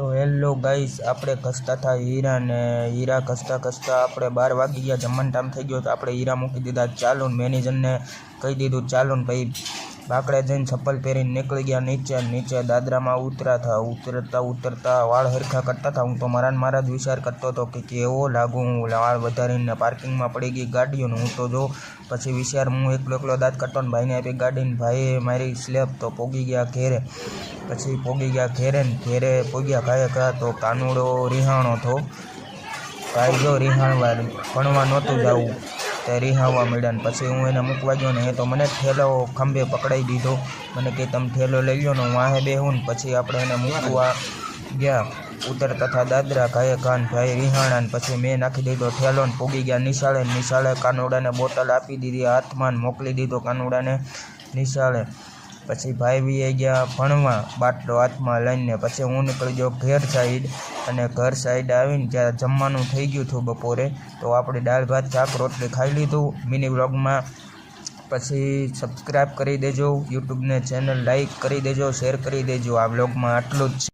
तो hello guys આપણે ઘસતા था हीरा ने हीरा घसता घसता આપણે 12 વાગી ગયા જમવાનો ટાઈમ થઈ ગયો તો આપણે हीरा મૂકી દીધા ચાલુ મેનેજર ને કહી દીધું ચાલુ ને ભાઈ બાકડે જઈને ચપ્પલ પહેરીને નીકળી ગયા નીચે દાદરામાં ઉતરતા વાળ હરખા કરતા હતા। હું તો મારા જ વિચાર કરતો હતો કે કેવો લાગુ હું વાળ વધારીને પાર્કિંગમાં પડી ગઈ ગાડીઓ ને હું તો જો પછી વિચાર હું એકલો દાંત કરતો ને ભાઈને આપી ગાડીને ભાઈએ મારી સ્લેબ તો પોગી ગયા ઘેરે પછી પોગી ગયા ઘેરે પોગ્યા કાંઈ તો કાનુડો રિહાણો હતો કાંઈ જો રિહાણવા ભણવા નહોતું જવું તે રિહાવા મળ્યા ને પછી હું એને મૂકવા ગયો ને એ તો મને ઠેલો ખંભે પકડાઈ દીધો મને કે તમે ઠેલો લઈ લો ને હું વાહે બેહું ને પછી આપણે એને મૂકવા ગયા ઉતરતા હતા દાદરા કાન ભાઈ રિહાણા ને પછી મેં નાખી દીધો ઠેલો ને પોગી ગયા નિશાળે કાનુડાને બોટલ આપી દીધી હાથમાં મોકલી દીધો કાનુડાને નિશાળે પછી ભાઈ બી ગયા ભણવા બાટલો હાથમાં લઈને પછી હું નીકળી ગયો ઘર સાઈડ અને ઘર સાઈડ આવીને જ્યારે જમવાનું થઈ ગયું હતું બપોરે તો આપણે દાળ ભાત શાક રોટલી ખાઈ લીધું મિની વ્લોગમાં પછી સબસ્ક્રાઈબ કરી દેજો યુટ્યુબને ચેનલ લાઈક કરી દેજો શેર કરી દેજો આ વ્લોગમાં આટલું જ।